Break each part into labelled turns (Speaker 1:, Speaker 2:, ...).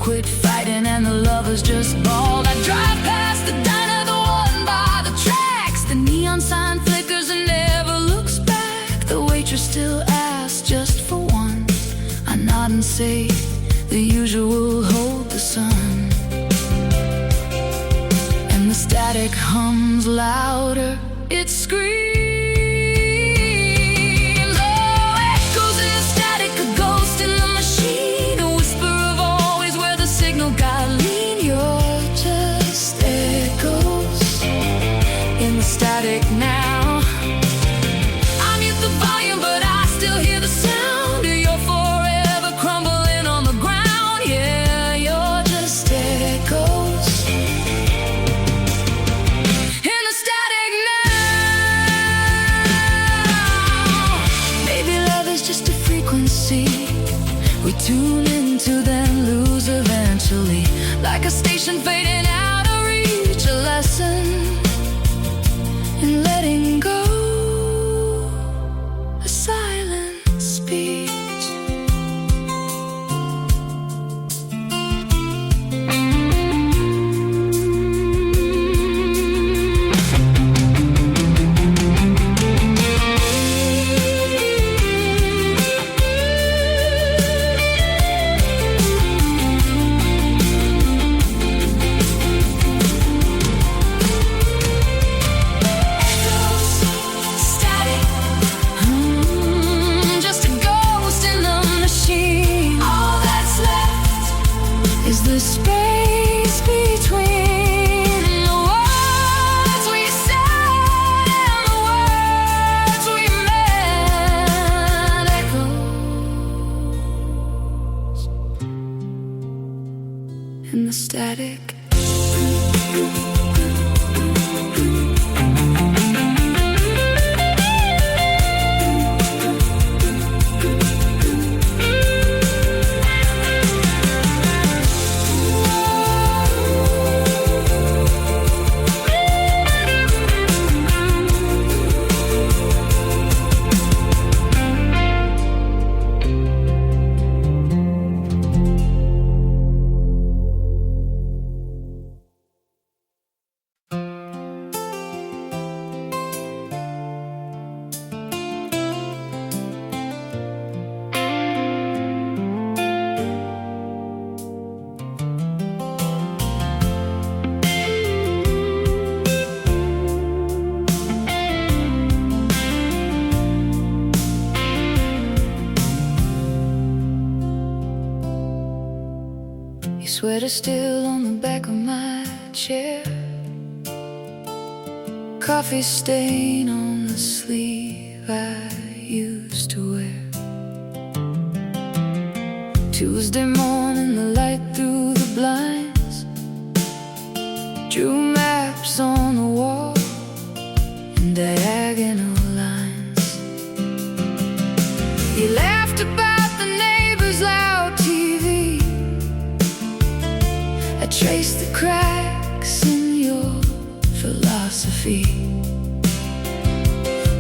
Speaker 1: quit fighting and the lovers just bawled. I drive past the diner, the one by the tracks. The neon sign flickers and never looks back. The waitress still asks just for one. I nod and say the usual, hold the sun. And the static hums louder, it screams. Static now. I mute the volume, but I still hear the sound. You're forever crumbling on the ground. Yeah, you're just echoes in the static now. Maybe love is just a frequency we tune into, then lose eventually. Like a station fading out of reach, a lesson in letting go, a silent speech. Is the space between the words we said and the words we meant, echoes in the static. Sweater still on the back of my chair, coffee stain on the sleeve I used to wear. Tuesday morning, the light through the blinds drew maps on the wall in diagonal lines. He laughed about the neighbor's loud TV. I traced the cracks in your philosophy.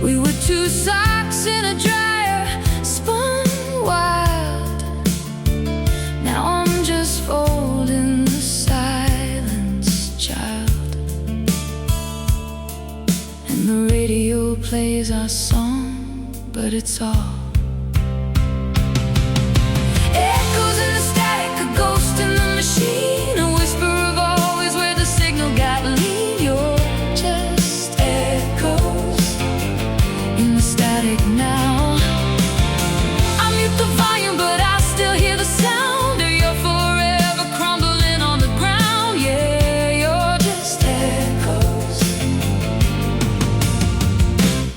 Speaker 1: We were two socks in a dryer, spun wild. Now I'm just folding the silence, child. And the radio plays our song, but it's all echoes in the static, a ghost in the machine, a whisper of always where the signal got lean. You're just echoes in the static now. I mute the volume, but I still hear the sound. You're forever crumbling on the ground. Yeah, you're just echoes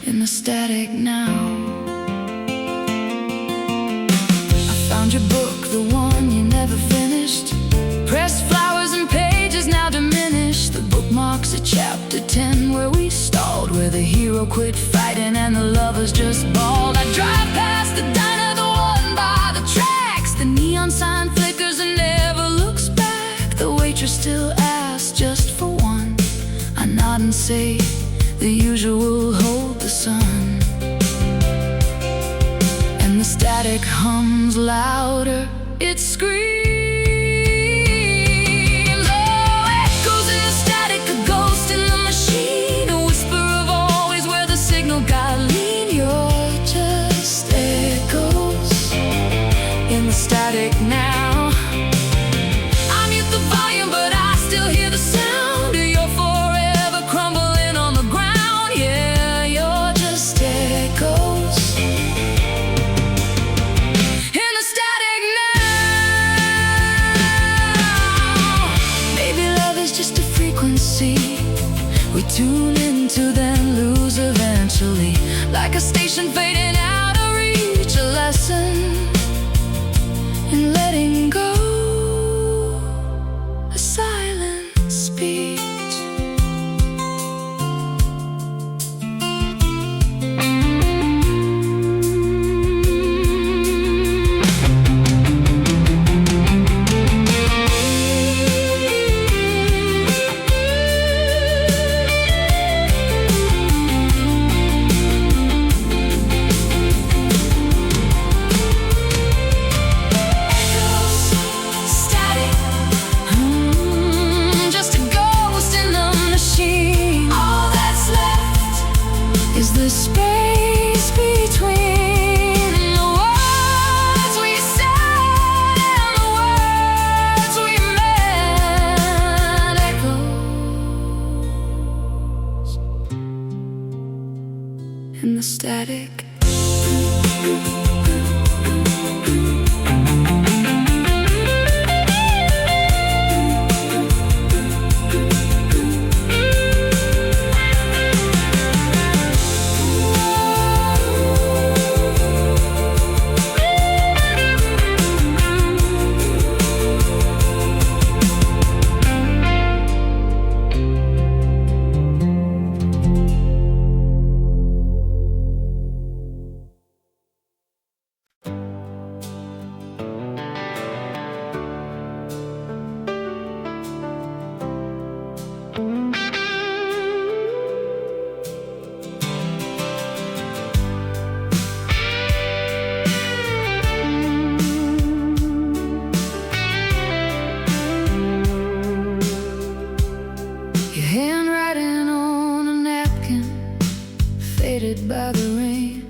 Speaker 1: in the static now. Found your book, the one you never finished. Pressed flowers and pages now diminished. The bookmarks at chapter 10 where we stalled, where the hero quit fighting and the lovers just bawled. I drive past the diner, the one by the tracks. The neon sign flickers and never looks back. The waitress still asks just for one. I nod and say the usual, hold the sun. And the static hums louder, it screams. tune into, then lose eventually. Like a station fading out of reach, a lesson in letting go, a silent speech. The space between the words we said and the words we meant, echoes in the static. By the rain,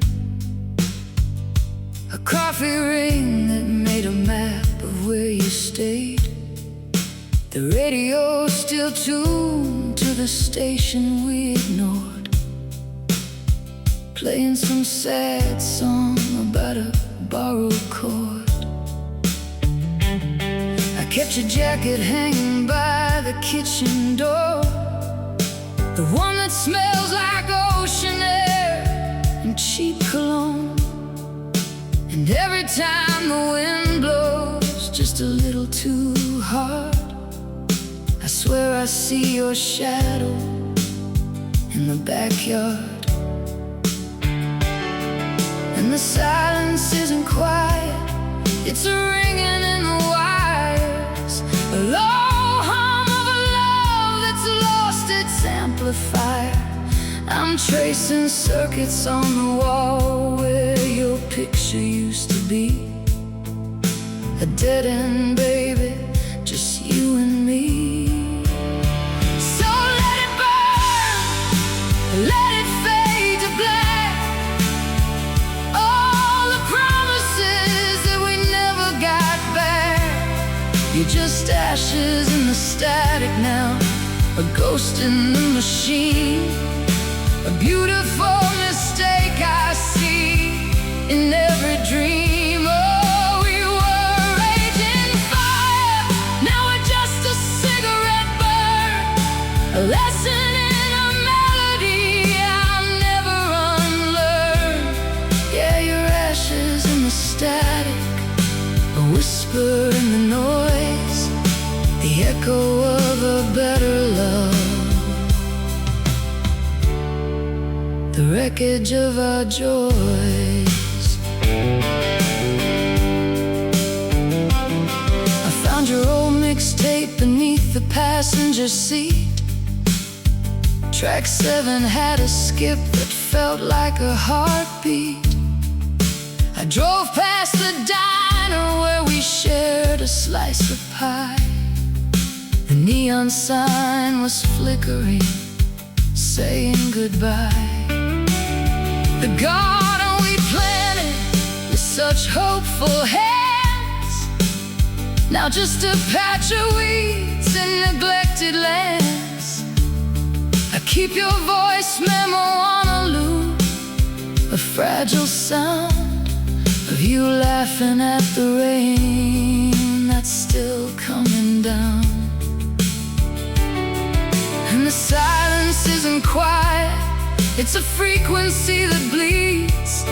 Speaker 1: a coffee ring that made a map of where you stayed. The radio still tuned to the station we ignored, playing some sad song about a borrowed chord. I kept your jacket hanging by the kitchen door, the one that smells like ocean air and cheap cologne. And every time the wind blows just a little too hard, I swear I see your shadow in the backyard. And the silence isn't quiet, it's a ringing in the wires, a low hum of a love that's lost its amplifier. I'm tracing circuits on the wall where your picture used to be. A dead end, baby, just you and me. So let it burn, let it fade to black. All the promises that we never got back, you're just ashes in the static now, a ghost in the machine. A beautiful mistake I see in every dream. Oh, we were raging fire, now we're just a cigarette burn, a lesson in a melody I'll never unlearn. Yeah, your ashes in the static, a whisper in the noise, the echo of a better love, the wreckage of our joys. I found your old mixtape beneath the passenger seat. Track 7 had a skip that felt like a heartbeat. I drove past the diner where we shared a slice of pie. The neon sign was flickering, saying goodbye. The garden we planted with such hopeful hands, now just a patch of weeds in neglected lands. I keep your voice memo on a loop, a fragile sound of you laughing at the rain that's still coming down. And the silence silence isn't quiet, it's a frequency that bleeds,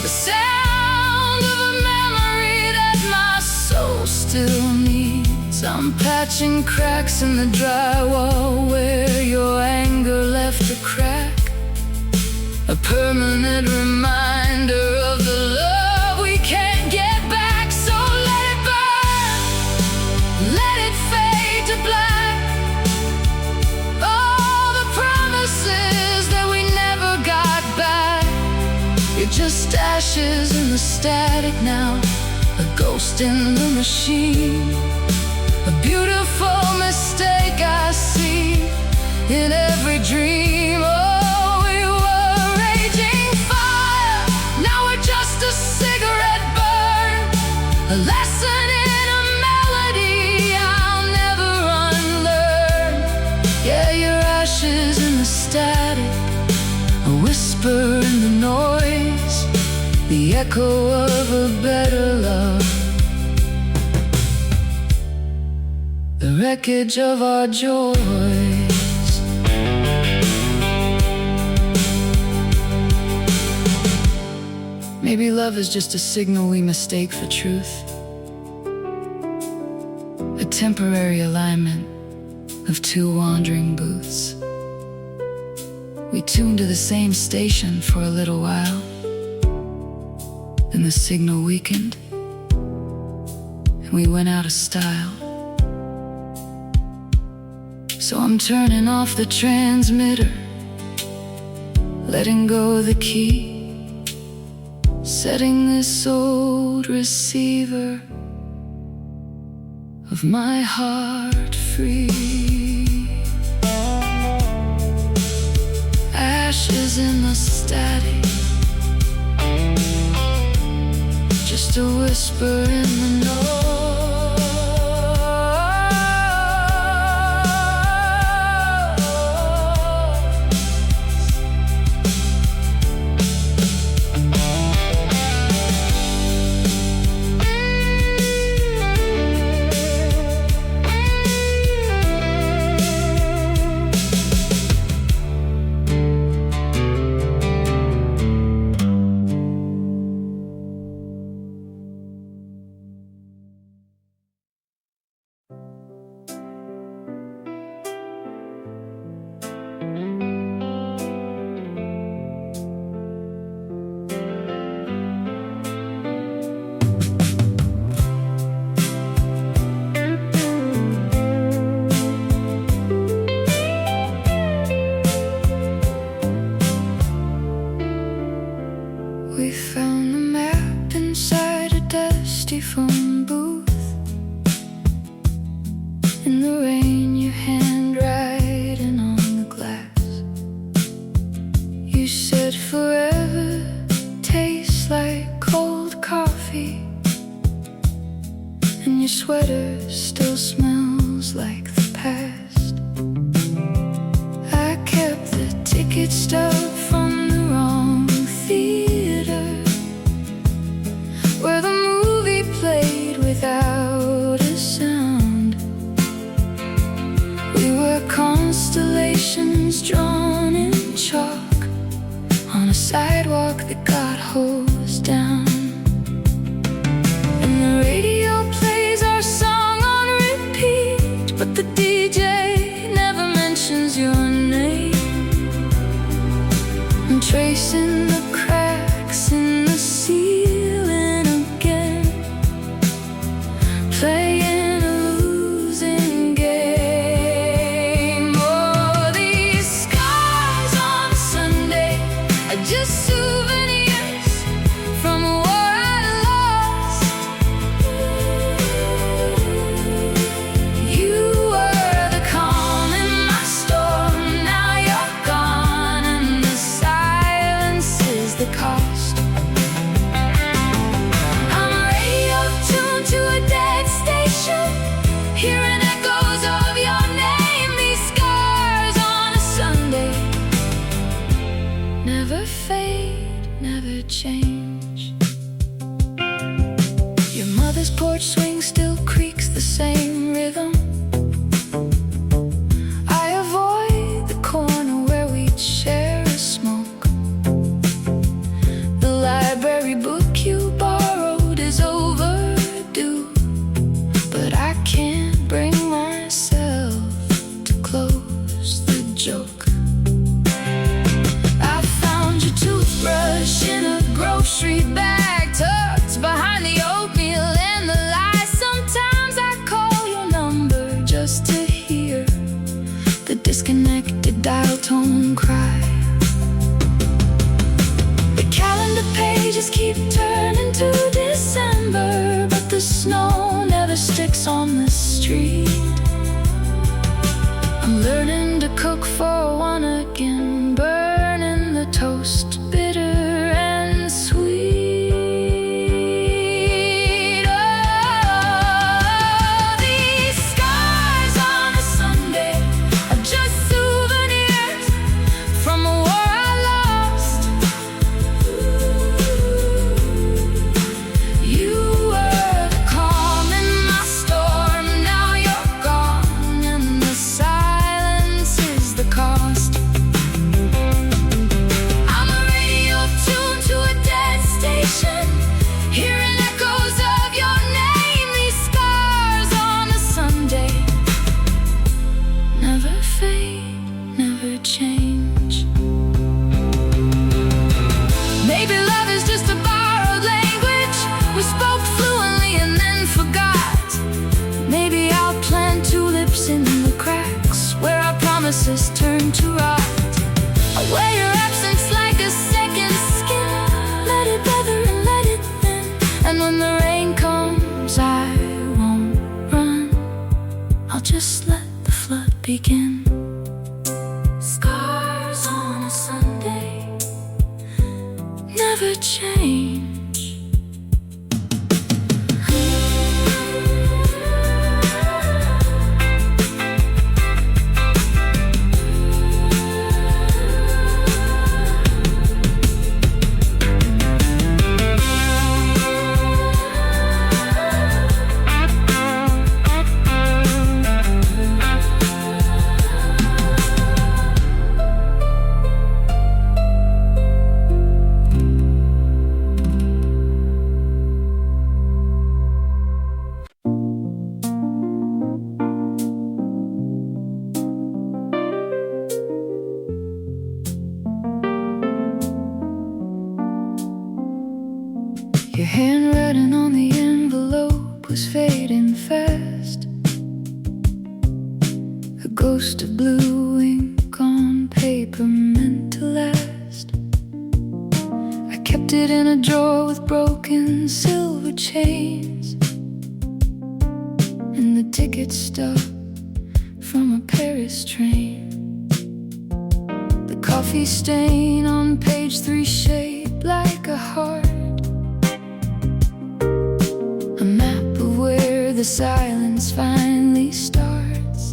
Speaker 1: the sound of a memory that my soul still needs. I'm patching cracks in the drywall where your anger left a crack, a permanent reminder of the love we can't get back. So let it burn, let it fade to black. All the promises that we never got back, you're just ashes in the static now, a ghost in the machine, a beautiful mistake I see in every dream. Oh, we were raging fire, now we're just a cigarette burn, a lesson in a melody I'll never unlearn. Yeah, your ashes in the static, a whisper in the noise, the echo of a better love, the wreckage of our joys. Maybe love is just a signal we mistake for truth, a temporary alignment of two wandering booths. We tuned to the same station for a little while, then the signal weakened and we went out of style. So I'm turning off the transmitter, letting go the key, setting this old receiver of my heart free. Ashes in the static, just a whisper in the noise. We found the map inside a dusty phone booth. In the rain, your hand writing on the glass. You said forever tastes like cold coffee, and your sweater still smells like the past. I kept the ticket stub from the wrong theater, where the movie played without a sound. We were constellations drawn in chalk on a sidewalk that got hosed down. And the radio plays our song on repeat, but the DJ never mentions your name. I'm tracing the cracks in the ceiling again, playing a losing game. Oh, these scars on Sunday are just souvenirs from a war I lost. You were the calm in my storm, now you're gone, and the silence is the cost. I'm radio tuned to a dead station, hearing echoes of your name. These scars on a Sunday never fade, never change. Your mother's porch swing still creaks the same rhythm. I avoid the corner where joke. I found your toothbrush in a grocery bag, tucked behind the oatmeal and the lies. Sometimes I call your number just to hear the disconnected dial tone cry. The calendar pages keep turning to December, but the snow never sticks on the street. I'm learning to cook for one again, burning the toast bitter and sweet. Oh, these scars on a Sunday are just souvenirs from a war I lost. You were the calm in my storm, now you're gone, and the silence is the cost. I'm a radio tuned to a dead station, hearing echoes of your name. These scars on a Sunday never fade, never change. Maybe love is just a borrowed language we spoke fluently and then forgot. Maybe I'll plant tulips in the cracks where our promises turn to rot. I'll wear your absence like a second skin, let it weather and let it thin. And when the rain comes, I won't run, I'll just let the flood begin. Scars on a Sunday never change. Your handwriting on the envelope was fading fast, a ghost of blue ink on paper meant to last. I kept it in a drawer with broken silver chains, and the ticket stub from a Paris train. The coffee stain on page 3 shaped like a heart, a map of where the silence finally starts.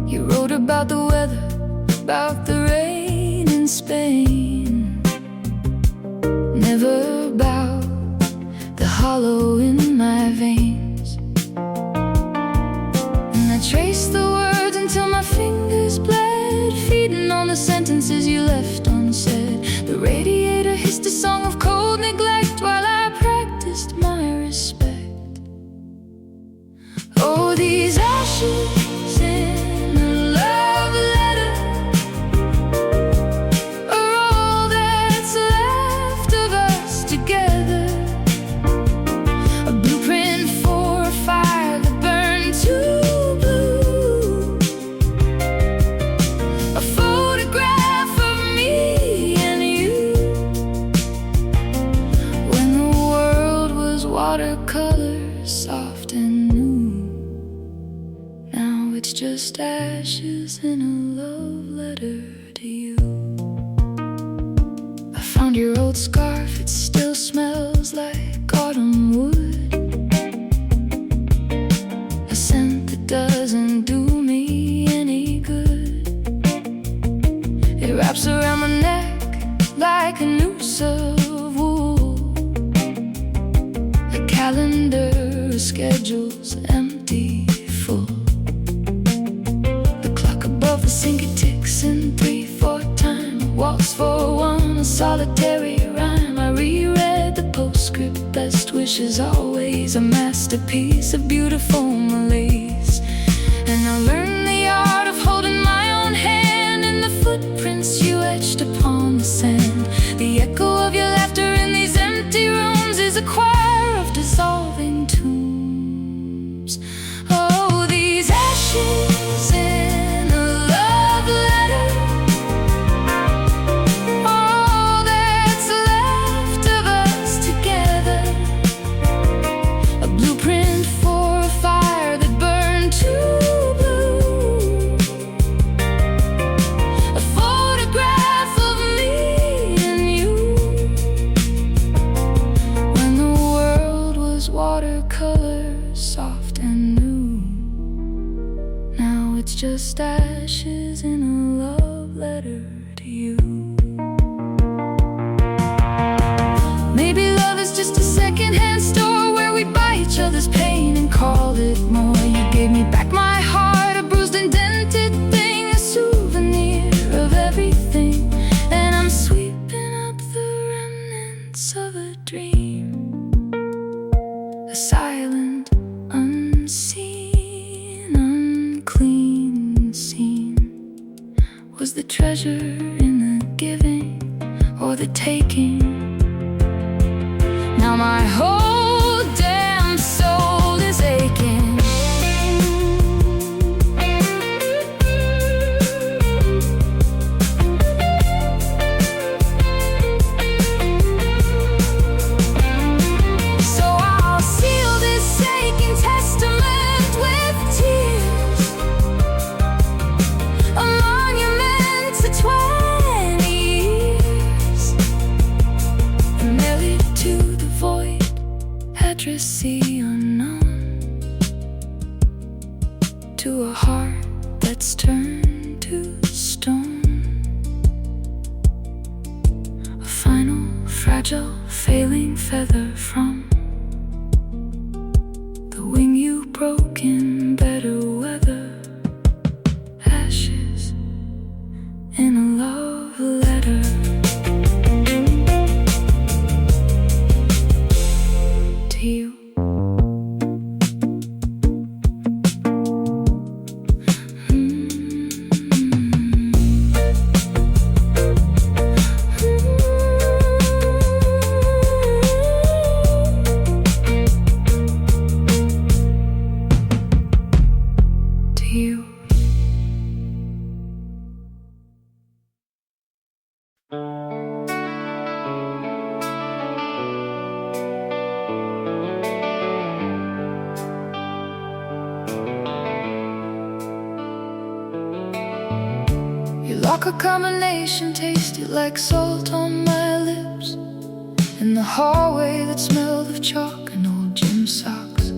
Speaker 1: You wrote about the weather, about the rain in Spain, never about the hollow in my veins. And I traced the words until my fingers bled, feeding on the sentences you left unsaid. The radiator hissed a song of cold neglect while I practiced my respect. Oh, these ashes in a love letter are all that's left of us together. A blueprint for a fire that burned too blue, a photograph of me and you when the world was watercolor, soft and new. Now it's just ashes in a love letter to you. I found your old scarf, it still smells like autumn wood, a scent that doesn't do me any good. It wraps around my neck like a noose of wool, a calendar of schedules empty full. The clock above the sink, it ticks in 3/4 time. Walks for one, a solitary rhyme. I reread the postscript, best wishes always, a masterpiece of beautiful malaise. And I learned the art of holding my own hand just ashes in a love letter to you. Maybe love is just a secondhand store where we buy each other's pain and call it more. You gave me back my heart, a bruised and dented thing, a souvenir of everything. And I'm sweeping up the remnants of a dream, a silent, unseen, unclean scene. Was the treasure in the giving or the taking? Now my whole damn soul is aching. So I'll seal this aching testament with tears, a monument to 20 years, and mail it to the void, addressee unknown, to a heart that's turned to stone. A final, fragile, failing feather from the wing you broke in better weather. Ashes in a love letter to you. To you. Your locker combination tasted like salt on my lips, in the hallway that smelled of chalk and old gym socks.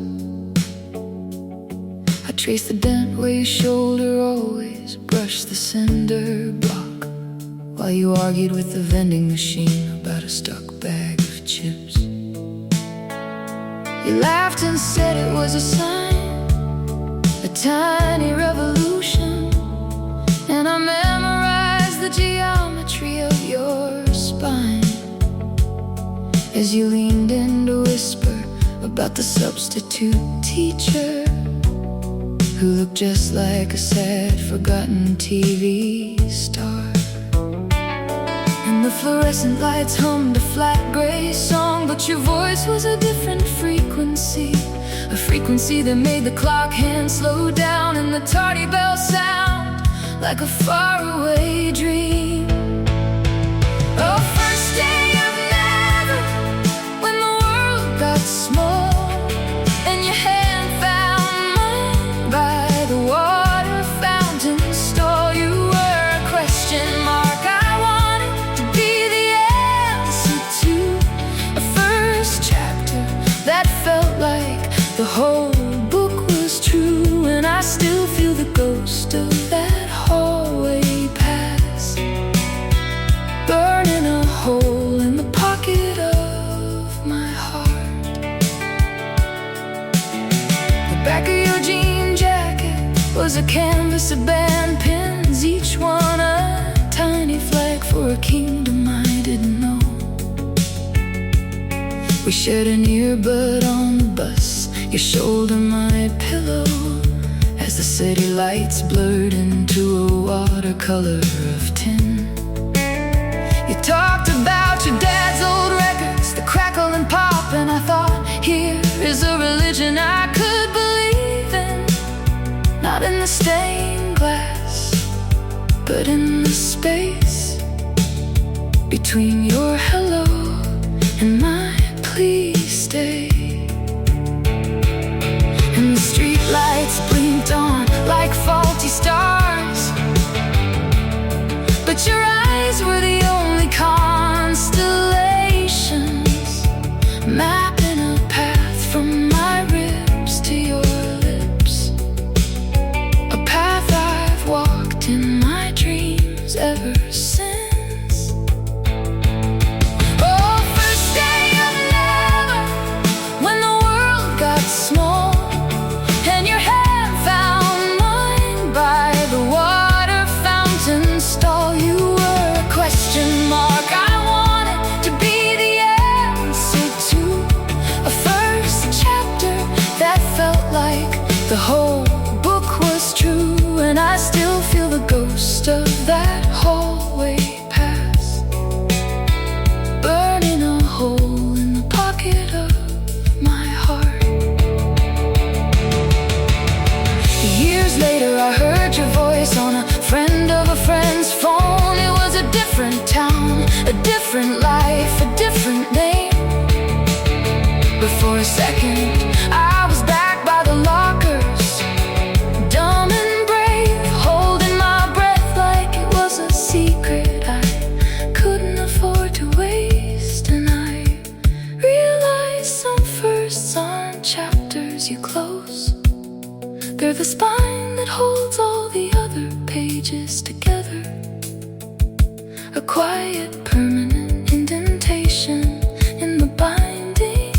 Speaker 1: I traced the dent where your shoulder always brushed the cinder block, while you argued with the vending machine about a stuck bag of chips. You laughed and said it was a sign, a tiny revolution, and I memorized the geometry of your spine as you leaned in to whisper about the substitute teacher who looked just like a sad, forgotten TV star. And the fluorescent lights hummed a flat gray song, but your voice was a different frequency, a frequency that made the clock hand slow down and the tardy bell sound like a faraway dream. Oh, first day of never, when the world got small and your hand found mine by the water fountain stall. You were a question mark. I wanted to be the answer to a first chapter that felt like the whole book was true. And I still feel the ghost of that hallway pass, burning a hole in the pocket of my heart. The back of your jean jacket was a canvas of band pins, each one a tiny flag for a kingdom I didn't know. We shared an earbud on the bus, your shoulder my pillow, as the city lights blurred into a watercolor of tin. You talked about your dad's old records, the crackle and pop, and I thought, here is a religion I could believe in, not in the stained glass, but in the space between your hello and my please stay. And the street lights blinked on like faulty stars, but your eyes were the only constellations, mapping a path from my ribs to your lips, a path I've walked that hallway pass, burning a hole in the pocket of my heart. Years later I heard your voice on a friend of a friend's phone. It was a different town, a different life, a different name. But for a second I was back by the lockers, dumb and brave, holding my breath like it was a secret I couldn't afford to waste. And I realized some firsts aren't chapters you close, they're the spine that holds all the other pages together. A quiet, permanent indentation in the binding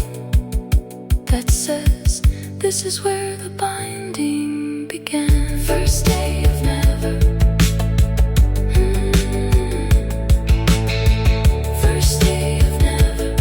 Speaker 1: that says, this is where the binding began. First day of never. First day of never.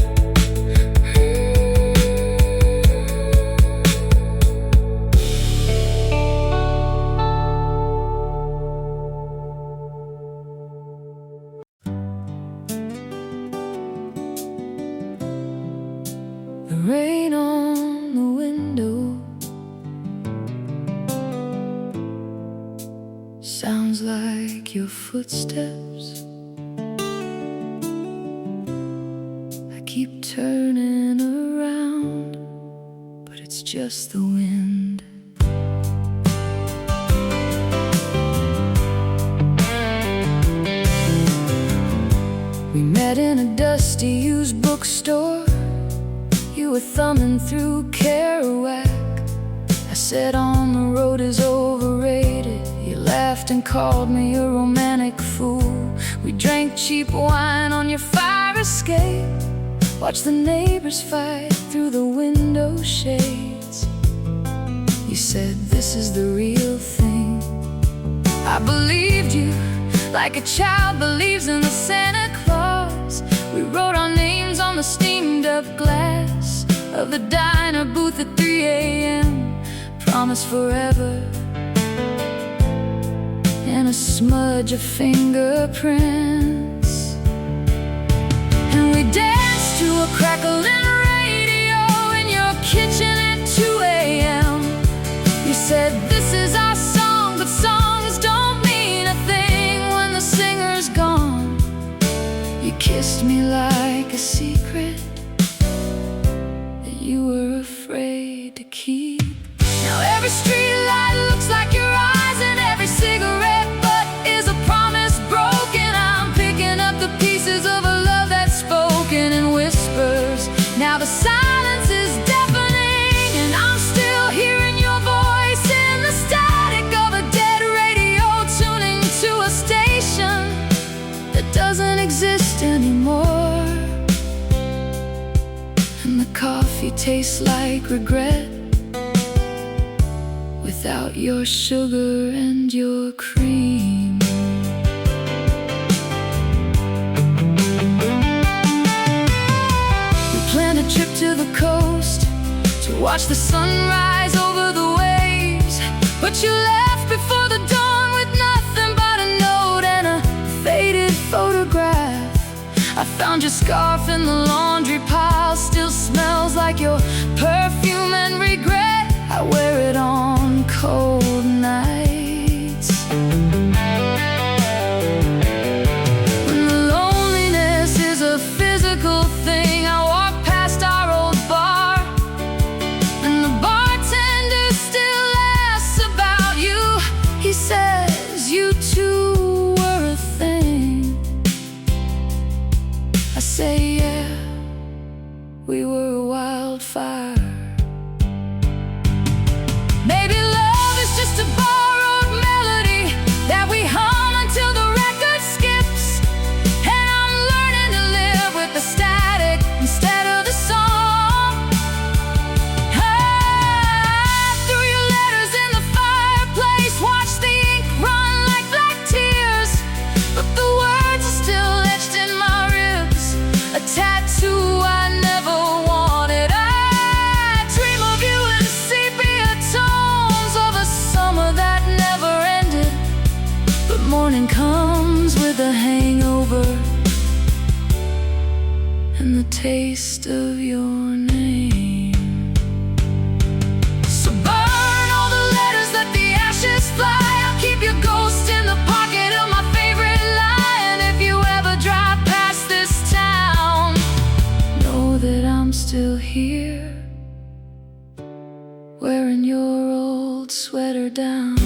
Speaker 1: The rain on the window sounds like your footsteps. I keep turning around, but it's just the wind. We met in a dusty used bookstore. You were thumbing through Kerouac. I said on the road is overrated. You laughed and called me a romantic fool. We drank cheap wine on your fire escape, watched the neighbors fight through the window shades. You said this is the real thing. I believed you like a child believes in the Santa Claus. We wrote our names on the steamed up glass of the diner booth at 3 a.m. Promise forever, and a smudge of fingerprints. And we danced to a crackling radio in your kitchen at 2 a.m. You said this is our song, but songs don't mean a thing when the singer's gone. You kissed me like a secret that you were afraid to keep. Now every street light looks like your eyes, and every cigarette butt is a promise broken. I'm picking up the pieces of a love that's spoken in whispers. Now the silence is deafening, and I'm still hearing your voice in the static of a dead radio, tuning to a station that doesn't exist anymore. And the coffee tastes like regret without your sugar and your cream. We planned a trip to the coast to watch the sunrise over the waves, but you left before the dawn with nothing but a note and a faded photograph. I found your scarf in the laundry pile, still smells like your perfume and regret. I wear it on cold nights when the loneliness is a physical thing. I walk past our old bar, and the bartender still asks about you. He says you two were a thing. I say yeah, we were a wildfire. taste of your name. So burn all the letters, let the ashes fly. I'll keep your ghost in the pocket of my favorite line. If you ever drive past this town, know that I'm still here, wearing your old sweater down.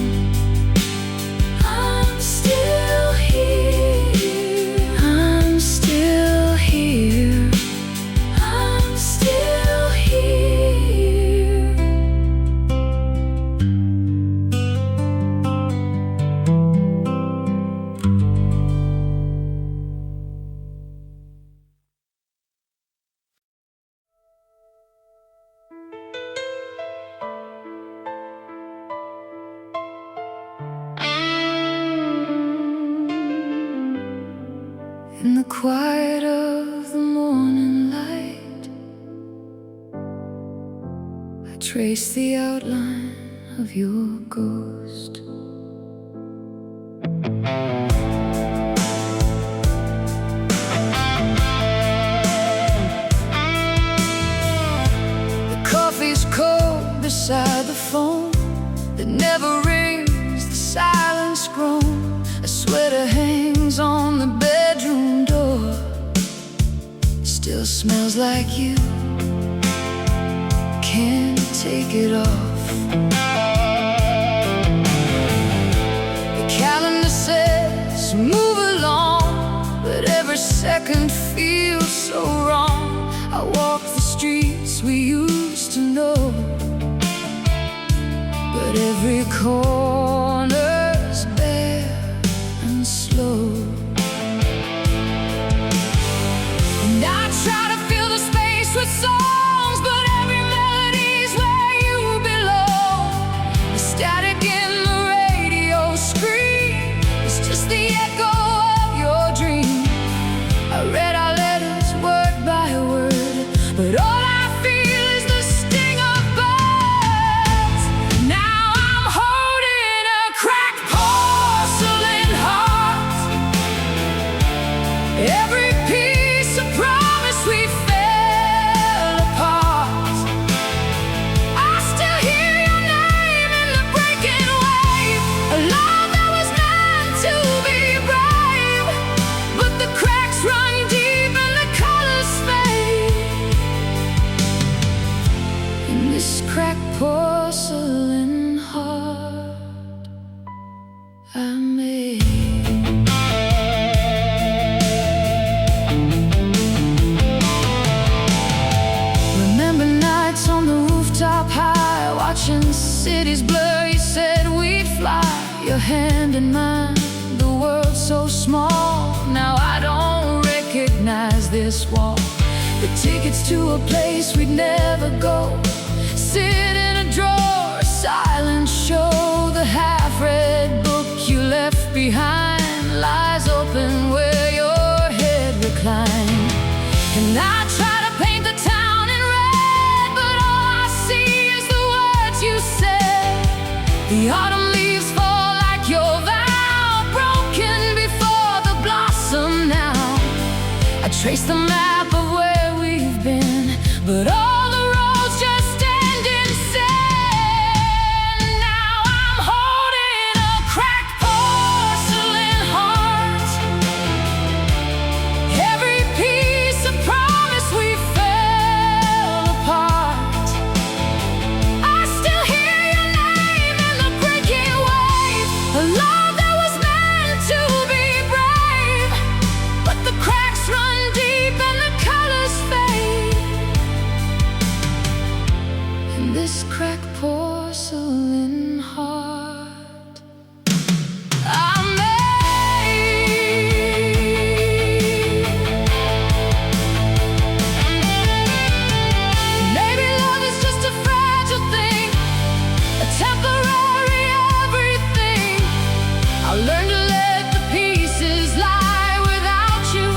Speaker 1: I'm still here, I'm still here, I'm still here. In the quiet of the morning light, I trace the outline of your ghost. The coffee's cold beside the phone that never rings, the silence grown. A sweater hangs on the bedroom door, still smells like you, can't take it off. The calendar says move along, but every second feels so wrong. I walk the streets we used to know, but every corner's bare and slow. And I try to fill the space with songs, but every melody's where you belong. The static in the radio screen is just the echo of your dream. I read our letters word by word, but all I feel is the sting of birds. Now I'm holding a cracked porcelain heart. Every piece of promise we fell apart. I still hear your name in the breaking wave, a love that was meant to be brave. But the cracks run deep and the colors fade. In this cracked porcelain heart I made. Remember nights on the rooftop high, watching cities blur. You said we'd fly, your hand in mine, the world so small. Now I don't recognize this wall. The tickets to a place we'd never go, sit in a drawer, a silent show. The half-read book you left behind lies open where your head reclined. And I try to paint the town in red, but all I see is the words you said. The autumn leaves fall like your vow, broken before the blossom now. I trace the map of where we've been, but all the roads just end in sand. Now I'm holding a cracked porcelain heart. Every piece of promise we fell apart. I still hear your name in the breaking wave, a love that was meant to be brave. But the cracks run deep and the colors fade. In this cracked porcelain heart I made. Maybe love is just a fragile thing, a temporary everything. I'll learn to let the pieces lie without you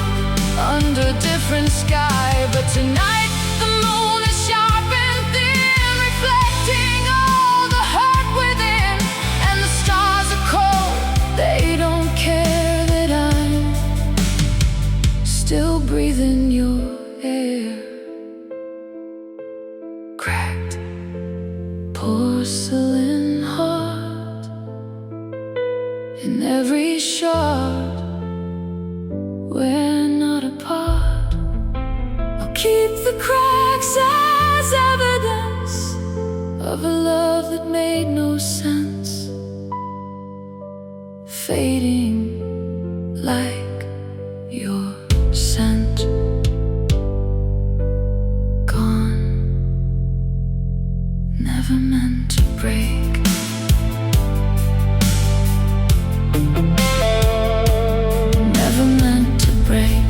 Speaker 1: under different sky. But tonight the moon is sharp and thin, reflecting all the hurt within. And the stars are cold, they don't care that I'm still breathing your air. of a love that made no sense, fading like your scent. Gone, never meant to break. Never meant to break.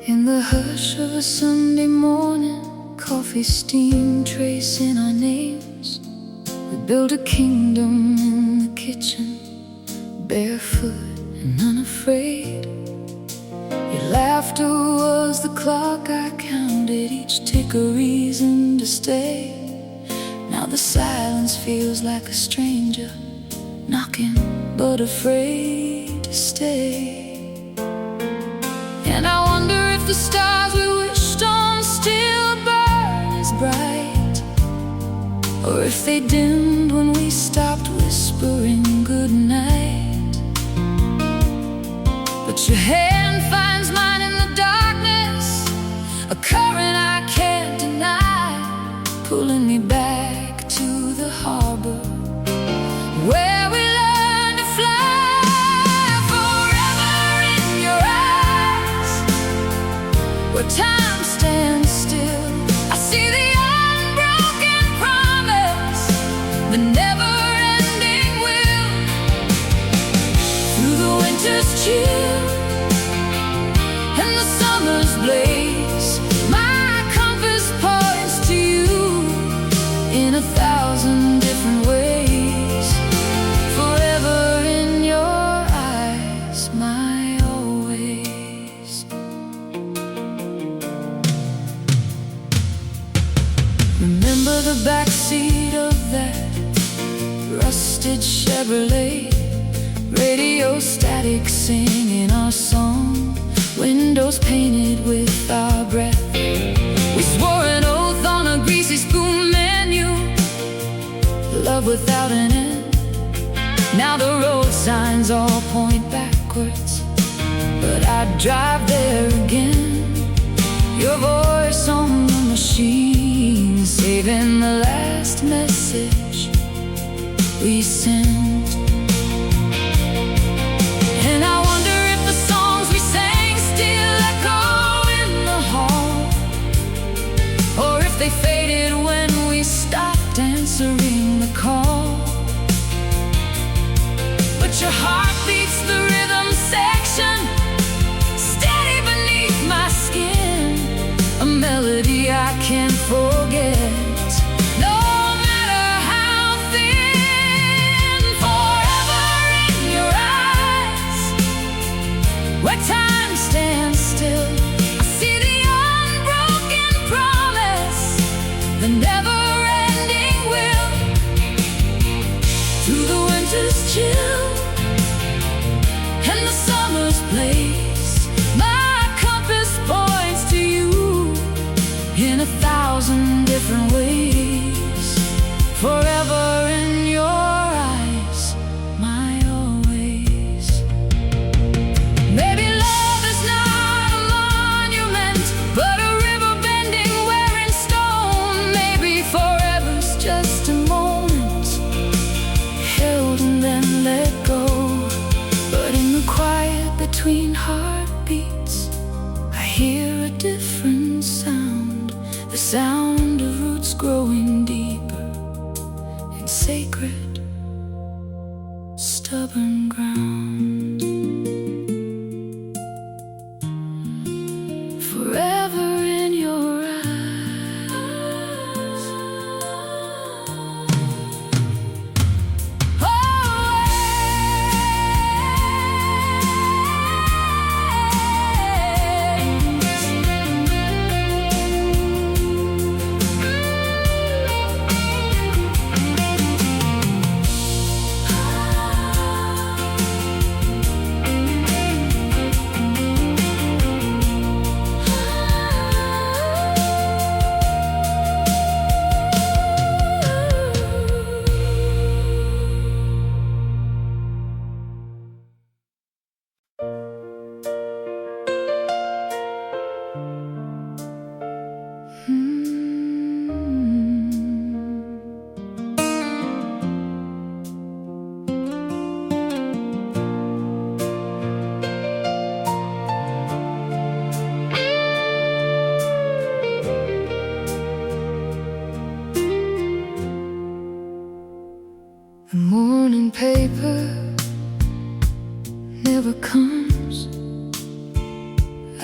Speaker 1: In the hush of a Sunday morning, coffee steam tracing our names, we built a kingdom in the kitchen, barefoot and unafraid. Your laughter was the clock I counted, each tick a reason to stay. Now the silence feels like a stranger knocking, but afraid to stay. And I wonder if the stars we wished on still burn as bright, or if they dimmed when we stopped whispering goodnight. But your hand finds mine in the darkness, a current I can't deny, pulling me back to the harbor where we learned to fly. Where time stands still, I see the unbroken promise, the never-ending will. Through the winter's chill and the summer's blaze, my compass points to you in 1,000 different ways. Forever in your eyes, my always. Remember the backseat of that rusted Chevrolet, radio static singing our song, windows painted with our breath. We swore an oath on a greasy spoon menu, love without an end. Now the road signs all point backwards, but I'd drive there again. Your voice on the machine, saving the last message we sent. And I wonder if the songs we sang still echo in the hall, or if they faded when we stopped answering the call. But your heart beats the rhythm section, steady beneath my skin, a melody I can't forget. No matter how thin, forever in your eyes, where time stands still, I see the unbroken promise, the never-ending will. Through the winter's chill and the summer's blaze, my compass points to you in 1,000 different ways. Forever in your eyes, my always. Maybe love is not a monument, but a river bending, wearing stone. Maybe forever's just a moment, held and then let go. But in the quiet between heartbeats, I hear a different sound, the sound of roots growing deeper in sacred, stubborn ground. Forever in your eyes. Oh,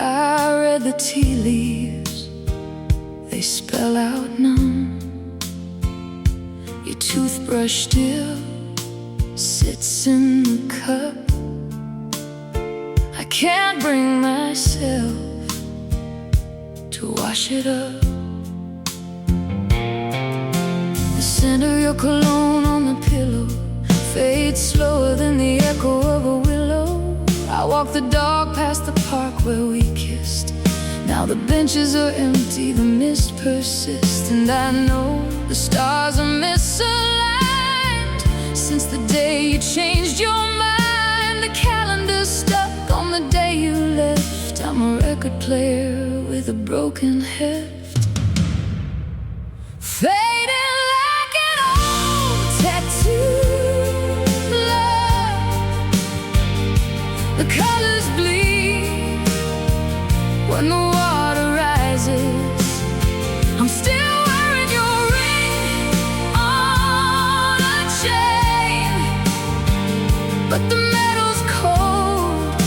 Speaker 1: I read the tea leaves, they spell out numb. Your toothbrush still sits in the cup. I can't bring myself to wash it up. The scent of your cologne on the pillow fades slower than the echo of a willow. I walk the dog past the park where we kissed. Now the benches are empty, the mist persists, and I know the stars are misaligned. Since the day you changed your mind, the calendar's stuck on the day you left. I'm a record player with a broken heft, fading like an old tattoo. The colors bleed when the water rises. I'm still wearing your ring on a chain, but the metal's cold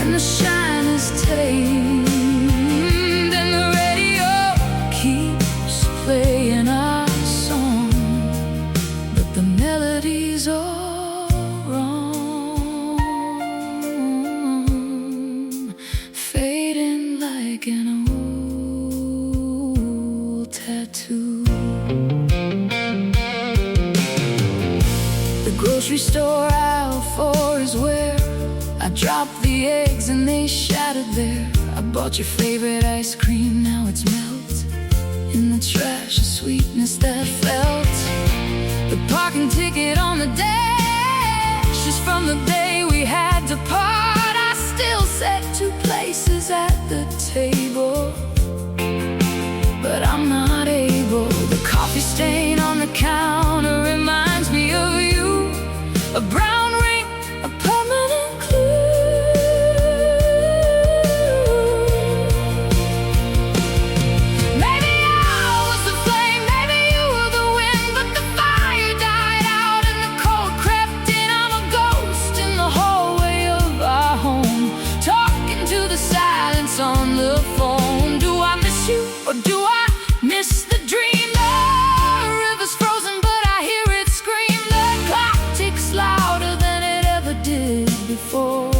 Speaker 1: and the shine is tamed, and the radio keeps playing our song, but the melodies are wrong. Like an old tattoo. The grocery store aisle 4 is where I dropped the eggs and they shattered there. I bought your favorite ice cream, now it's melt in the trash, a sweetness that felt. The parking ticket on the dash is from the day we had to part. I still set 2 places at the table, but I'm not able. The coffee stain on the counter reminds me of you, a brown ring, a permanent clue. Maybe I was the flame, maybe you were the wind, but the fire died out and the cold crept in. I'm a ghost in the hallway of our home, talking to the silence on the phone. Do I miss you or do I miss the dream? The river's frozen but I hear it scream. The clock ticks louder than it ever did before.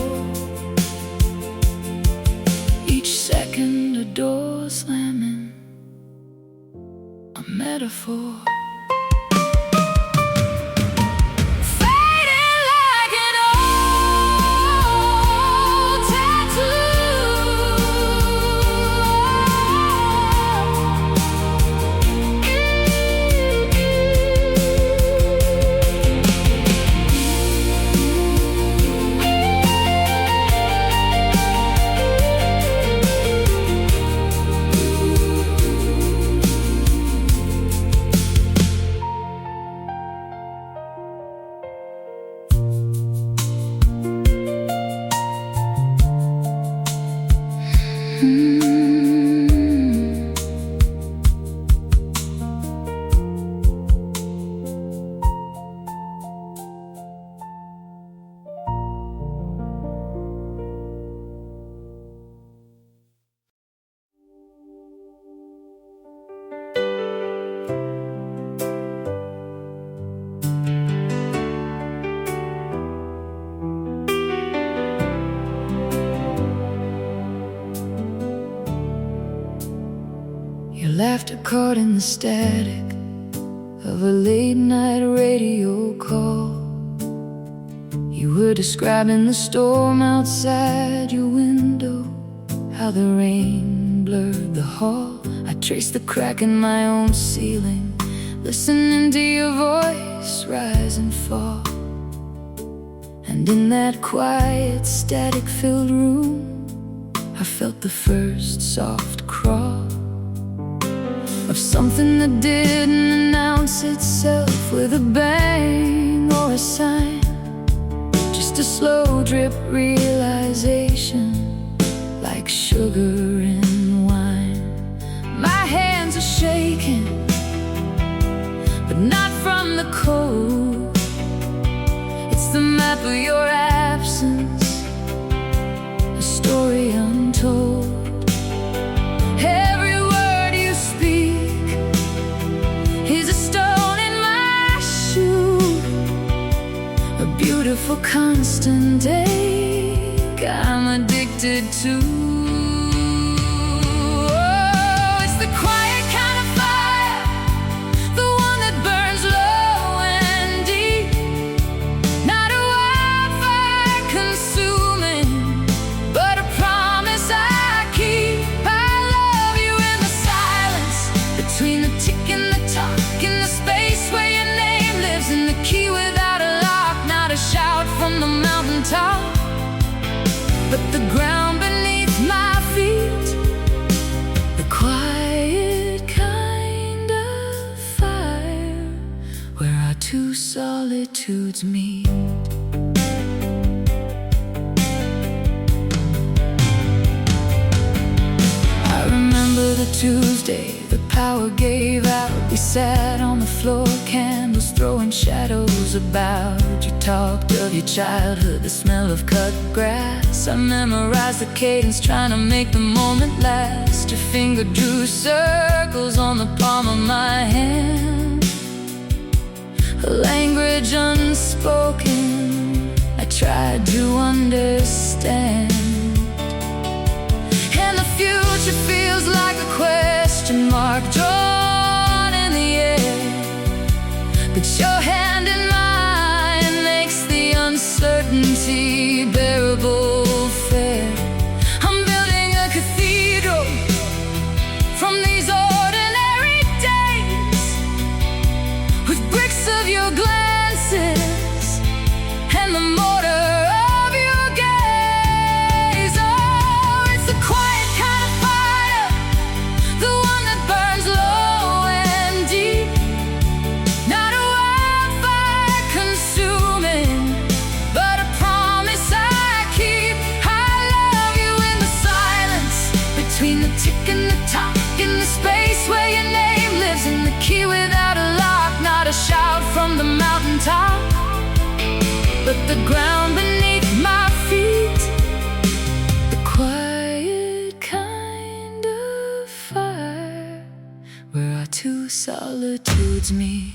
Speaker 1: Each second a door slamming, a metaphor. Laughter caught in the static of a late night radio call. You were describing the storm outside your window, how the rain blurred the hall. I traced the crack in my own ceiling, listening to your voice rise and fall. And in that quiet, static-filled room, I felt the first soft crawl of something that didn't announce itself with a bang or a sign, just a slow drip realization, like sugar in wine. My hands are shaking, but not from the cold. It's the map of your absence, a story unknown. told. Every word you speak is a stone in my shoe, a beautiful constant ache I'm addicted to. Between the tick and the talk, in the space where your name lives, in the key without a lock, not a shout from the mountaintop, but the ground beneath my feet, the quiet kind of fire where our two solitudes meet. I remember the Tuesday the power gave out. We sat on the floor, candles throwing shadows about. You talked of your childhood, the smell of cut grass. I memorized the cadence, trying to make the moment last. Your finger drew circles on the palm of my hand, a language unspoken I tried to understand. And the future feels like a question mark drawn in the air, but your hand in mine makes the uncertainty bearable fair. I'm building a cathedral from these ordinary days, with bricks of your glances and the mortar of your gaze. Oh, it's the quiet kind of fire, the one that burns low and deep, not a wildfire consuming, but a promise I keep. I love you in the silence, between the tick and the talk, in the space where your name lives, in the key without a lock, not a shout from the mountaintop, but the ground beneath my feet, the quiet kind of fire where our two solitudes meet.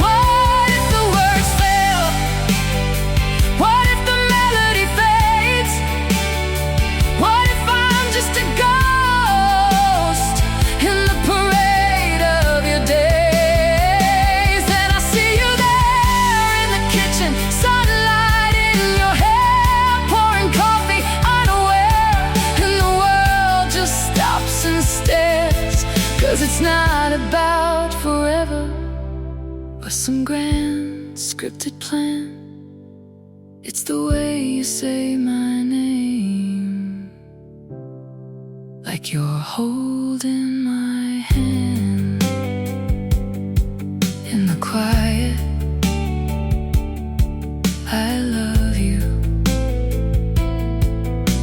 Speaker 1: What if the words fail? What if the melody fades? What if I'm just a ghost in the parade of your days? And I see you there in the kitchen, sunlight in your hair, pouring coffee unaware, and the world just stops and stares. 'Cause it's not about forever or some grand scripted plan. It's the way you say my name, like you're holding my hand in the quiet. I love you,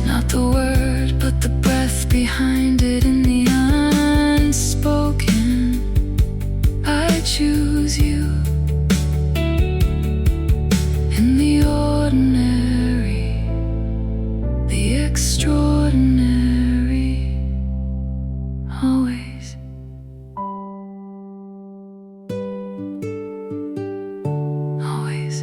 Speaker 1: not the word, but the breath behind it, in the unspoken. I choose you in the ordinary, the extraordinary, always. Always.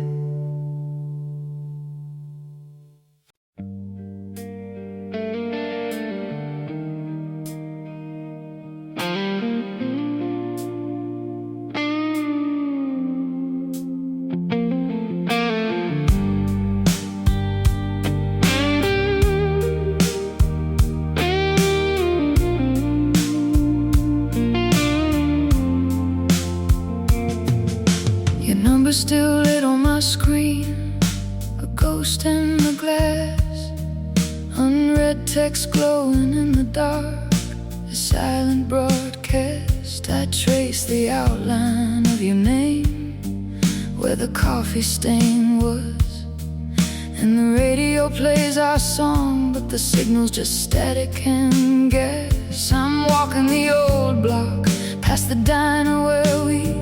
Speaker 1: Your number still lit on my screen, a ghost in the glass, unread text glowing in the dark, a silent broadcast. I trace the outline of your name where the coffee stain was, and the radio plays our song, but the signal's just static and gas. I'm walking the the diner where we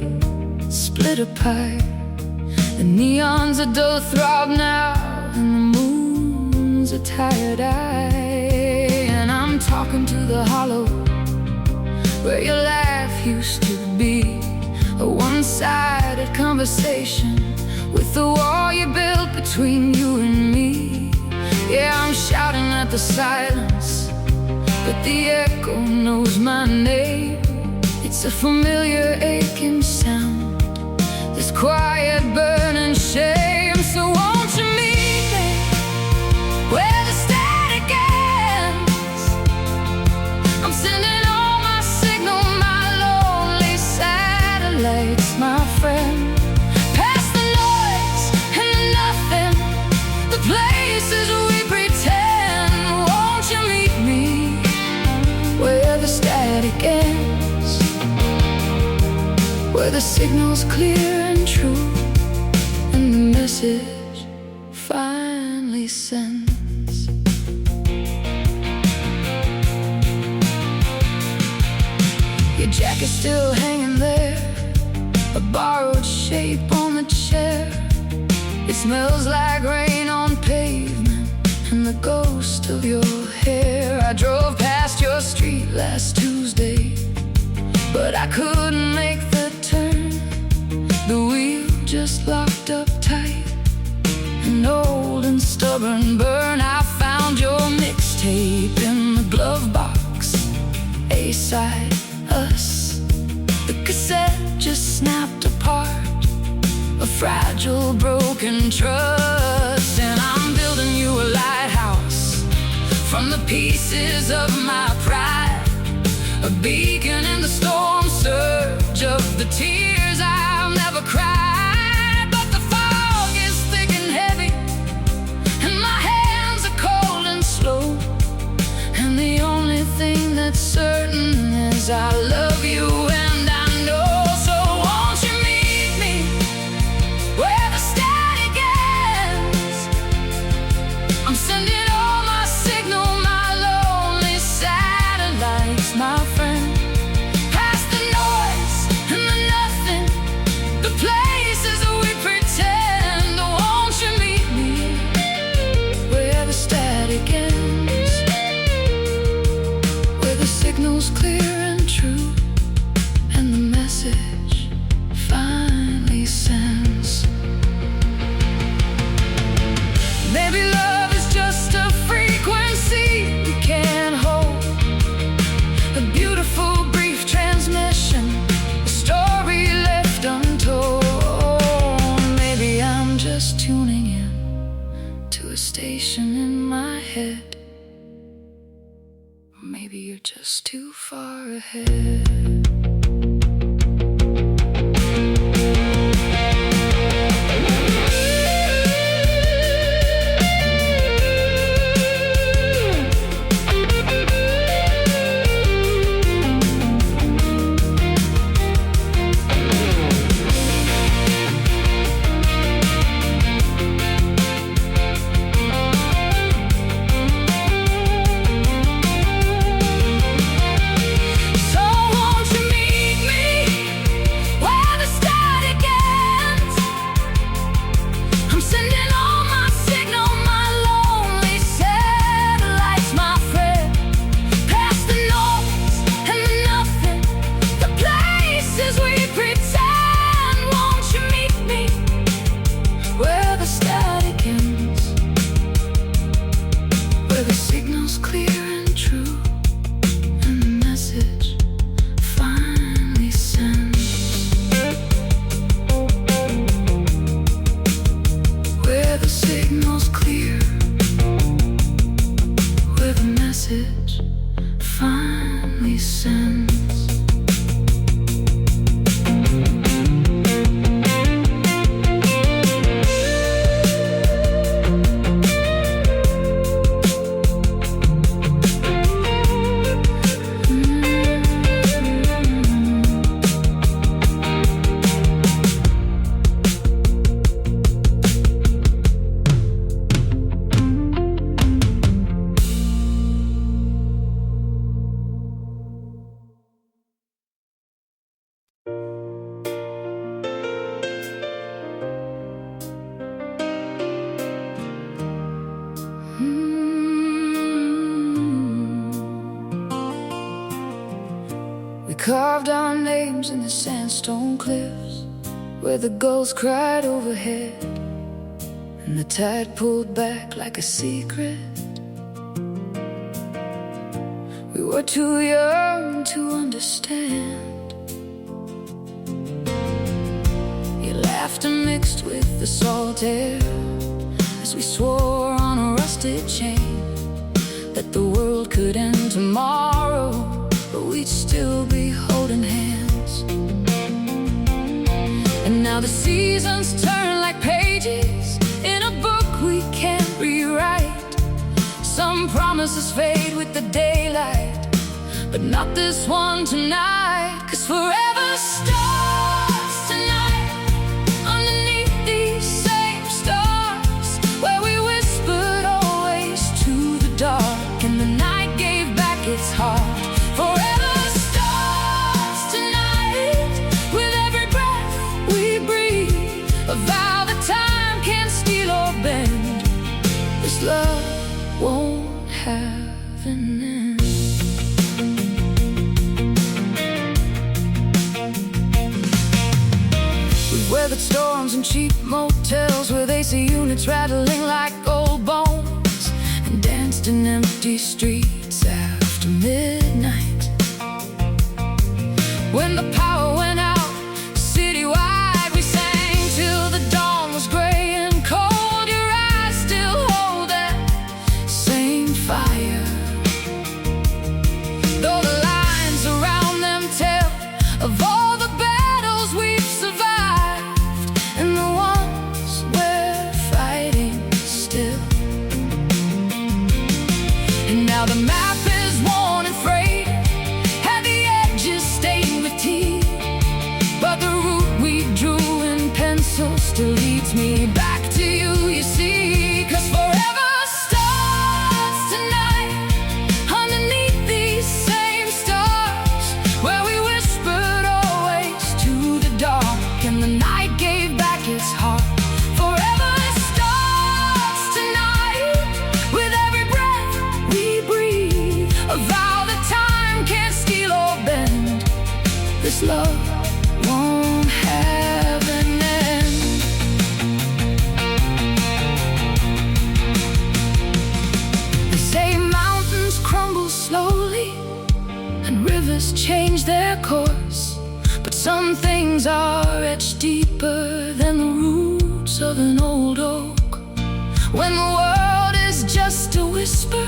Speaker 1: split apart. The neon's a dull throb now, and the moon's a tired eye. And I'm talking to the hollow where your laugh used to be, a one-sided conversation with the wall you built between you and me. Yeah, I'm shouting at the silence, but the echo knows my name. It's a familiar aching sound, this quiet burning shame. So won't you meet me where the static ends? I'm sending all my signal, my lonely satellites, my friend. Past the noise and the nothing, the places we pretend. Won't you meet me where the static ends, where the signal's clear and true, and the message finally sends. Your jacket's still hanging there, a borrowed shape on the chair. It smells like rain on pavement and the ghost of your hair. I drove past your street last Tuesday, but I couldn't make the turn. The wheel just locked up tight, an old and stubborn burn. I found your mixtape in the glove box, A-side, us. The cassette just snapped apart, a fragile, broken trust. And I'm building you a lighthouse from the pieces of my pride, a beacon in the storm surge of the tears I'll never cry. But the fog is thick and heavy, and my hands are cold and slow, and the only thing that's certain is I love you and I know. So won't you meet me where the static ends? I'm sending all my signal, my lonely satellites, my friend. Past the noise and the nothing, the places we pretend. Won't you meet me where the static ends, where the signal's clear and true, and the message finally sends. Maybe love is just a frequency we can't hold, a beautiful brief transmission, a story left untold. Maybe I'm just tuning in to a station in my head, or maybe you're just too far ahead. carved our names in the sandstone cliffs, where the gulls cried overhead and the tide pulled back like a secret. We were too young to understand. Your laughter mixed with the salt air as we swore on a rusted chain that the world could end tomorrow, but we'd still be holding hands. And now the seasons turn like pages in a book we can't rewrite. Some promises fade with the daylight, but not this one tonight. 'Cause forever starts tonight underneath these same stars, where we whispered always to the dark and the night gave back its heart. Forever starts tonight with every breath we breathe, a vow that time can't steal or bend. This love won't have an end. We've weathered storms in cheap motels with AC units rattling like old bones, and danced in empty streets after midnight. When the power went out citywide, we sang till the dawn was gray and cold. Your eyes still hold that same fire, though the lines around them tell of all the battles we've survived and the ones we're fighting still. And now the map is worn and frayed, had the edges stained with teeth, but the route we drew in pencil still leads me back to you, you see. 'Cause forever starts tonight underneath these same stars, where we whispered always to the dark and the night gave back its heart. Forever starts tonight with every breath we breathe, a vow that time can't steal or bend. This love won't have an end. They say mountains crumble slowly and rivers change their course, but some things are etched deeper than the roots of an old oak. When the world is just a whisper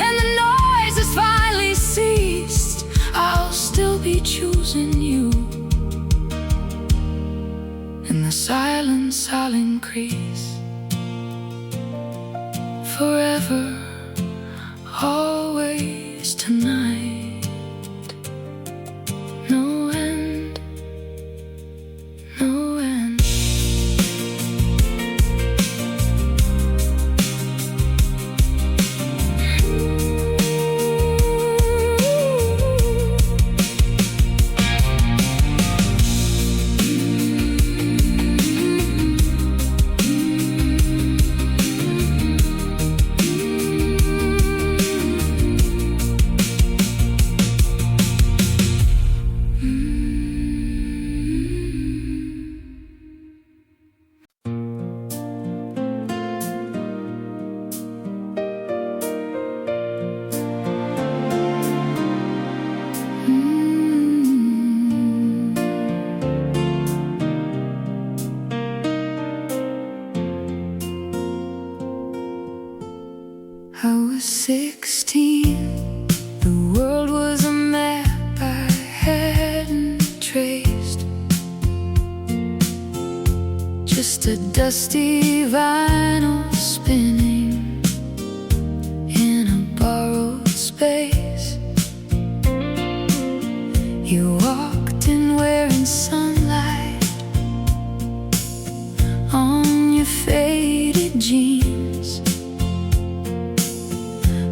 Speaker 1: and the noise has finally ceased, I'll still be choosing you. In the silence I'll increase. Forever, always tonight. No end, no end. I was 16, the world was a map I hadn't traced. Just a dusty vinyl spinning in a borrowed space. You walked in wearing sunlight on your faded jeans,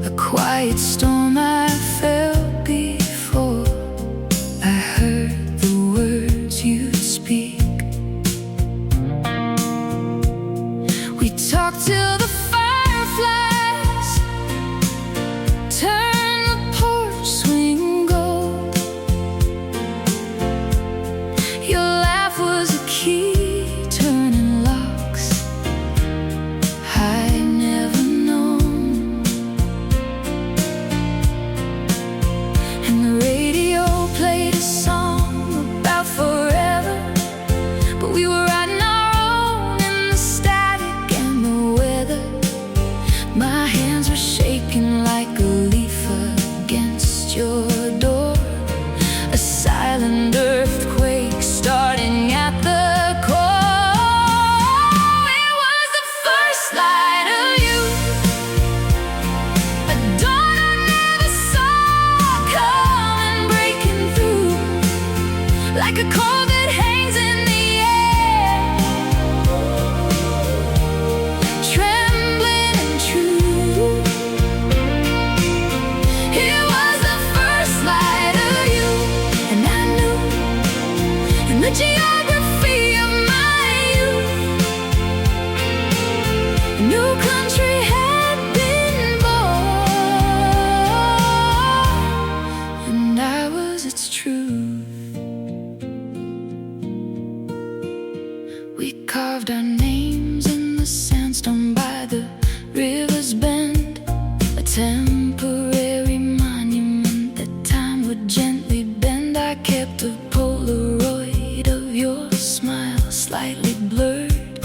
Speaker 1: a quiet storm I felt before I heard the words you'd speak. We talked till the fireflies turned the porch swing gold, your door. A silent earthquake starting at the core. It was the first light of you, a dawn I never saw coming, breaking through like a cold that hangs in the air, trembling and true. It was the first light of you, and I knew in the geography of my youth a new country had been born, and I was its truth. We carved our names in the sandstone by the river's bend, a temporary monument that time would gently bend. I kept a Polaroid of your smile, slightly blurred,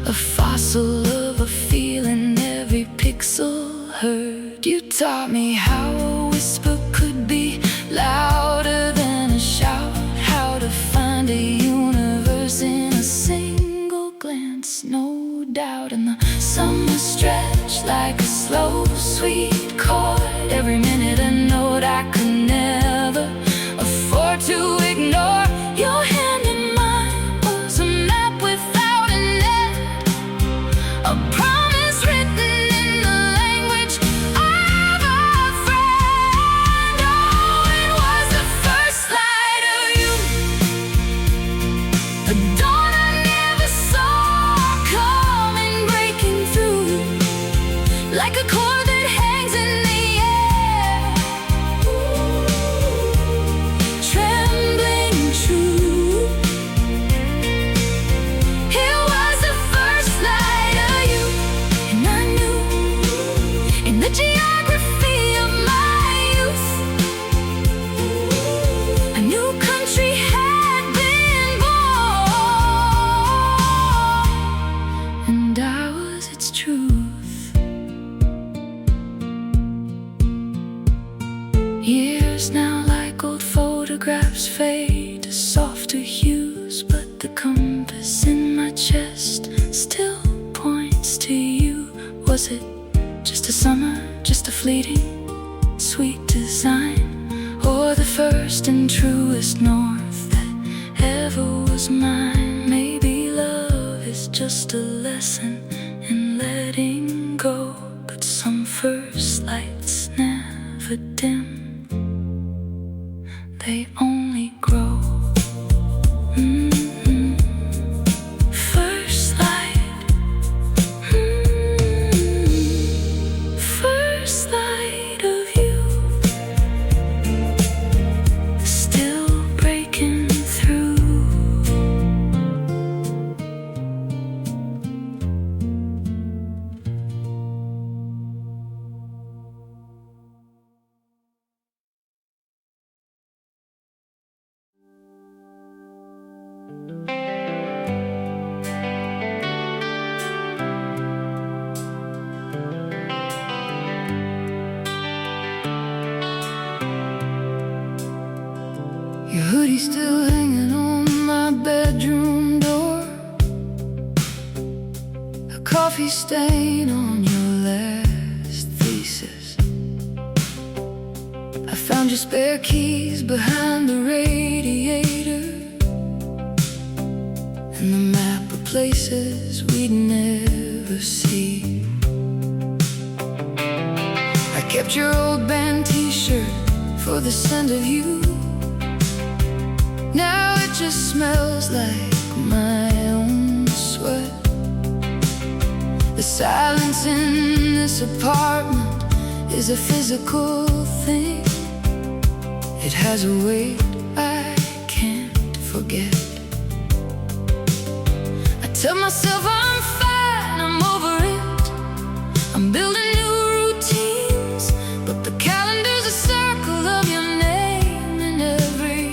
Speaker 1: a fossil of a feeling every pixel heard. You taught me how a whisper could be louder than a shout, how to find a universe in a single glance, no doubt. And the summer stretched like a slow, sweet chord, every minute a note I could never afford to ignore. Your hand in mine was a map without an end, a promise written in the language of a friend. Oh, it was the first light of you, a dawn I never saw coming, breaking through like a cord that hangs in the air, trembling true. It was the first light of you, and I knew in the geography of my youth a new country had been born, and I was its truth. Years now, like old photographs, fade to softer hues, but the compass in my chest still points to you. Was it just a summer, just a fleeting, sweet design, or the first and truest north that ever was mine? Maybe love is just a lesson in letting go, but some first lights never dim, they only grow. First light, first light of you, still breaking through. Your hoodie still hanging on my bedroom door, a coffee stain on your last thesis. I found your spare keys behind the radiator, and the map of places we'd never see. I kept your old band t-shirt for the scent of you. Now it just smells like my own sweat. The silence in this apartment is a physical thing. It has a weight I can't forget. I tell myself I'm fine, I'm over it, I'm building new routines, but the calendar's a circle of your name in every